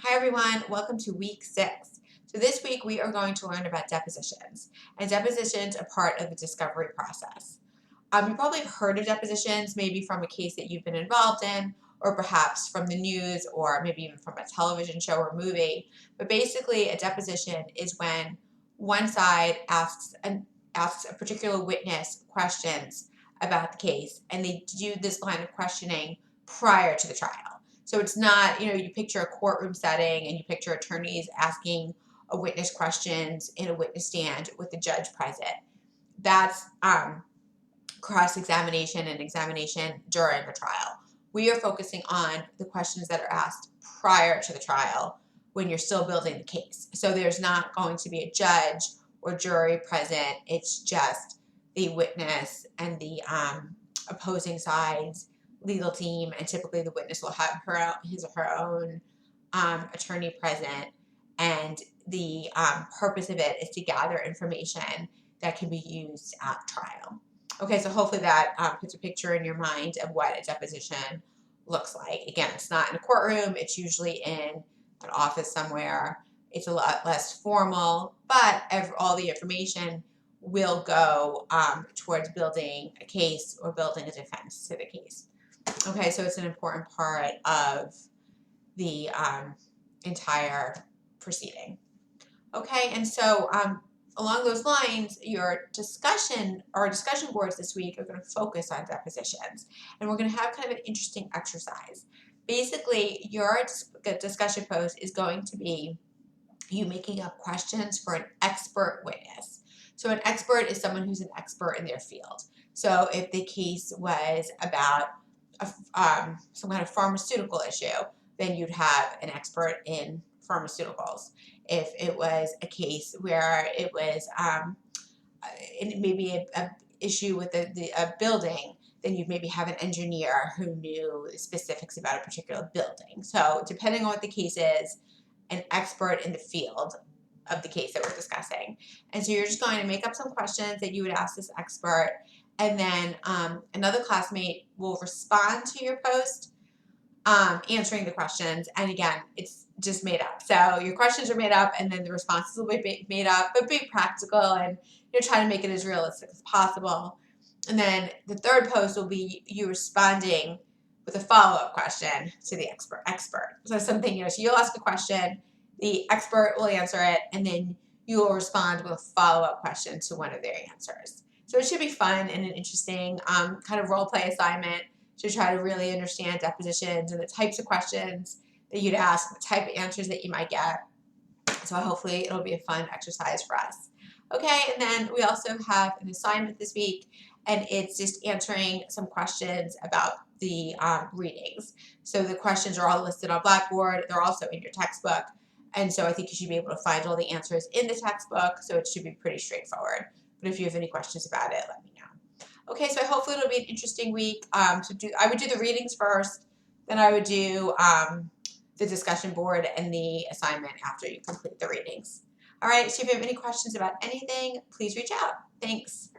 Hi everyone, welcome to week 6. So this week we are going to learn about depositions, and depositions are part of the discovery process. You probably heard of depositions, maybe from a case that you've been involved in, or perhaps from the news, or maybe even from a television show or movie. But basically, a deposition is when one side asks a particular witness questions about the case, and they do this line of questioning prior to the trial. So it's not, you picture a courtroom setting and you picture attorneys asking a witness questions in a witness stand with the judge present. That's cross-examination and examination during the trial. We are focusing on the questions that are asked prior to the trial when you're still building the case. So there's not going to be a judge or jury present. It's just the witness and the opposing side's legal team, and typically the witness will have his or her own attorney present, and the purpose of it is to gather information that can be used at trial. Okay, so hopefully that puts a picture in your mind of what a deposition looks like. Again, it's not in a courtroom, it's usually in an office somewhere. It's a lot less formal, but all the information will go towards building a case or building a defense to the case. Okay, so it's an important part of the entire proceeding. Okay, and so along those lines, your discussion boards this week are going to focus on depositions, and we're going to have kind of an interesting exercise. Basically, your discussion post is going to be you making up questions for an expert witness. So an expert is someone who's an expert in their field. So if the case was about some kind of pharmaceutical issue, then you'd have an expert in pharmaceuticals. If it was a case where it was maybe a issue with a building, then you'd maybe have an engineer who knew the specifics about a particular building. So depending on what the case is, an expert in the field of the case that we're discussing. And so you're just going to make up some questions that you would ask this expert, and then another classmate will respond to your post answering the questions. And again, it's just made up. So your questions are made up, and then the responses will be made up, but be practical, and you're trying to make it as realistic as possible. And then the third post will be you responding with a follow-up question to the expert. So something, so you'll ask a question, the expert will answer it, and then you will respond with a follow-up question to one of their answers. So it should be fun and an interesting kind of role play assignment to try to really understand depositions and the types of questions that you'd ask, the type of answers that you might get. So hopefully it'll be a fun exercise for us. Okay, and then we also have an assignment this week, and it's just answering some questions about the readings. So the questions are all listed on Blackboard. They're also in your textbook. And so I think you should be able to find all the answers in the textbook, so it should be pretty straightforward. But if you have any questions about it, let me know. Okay, so hopefully it'll be an interesting week. I would do the readings first, then I would do the discussion board and the assignment after you complete the readings. All right, so if you have any questions about anything, please reach out. Thanks.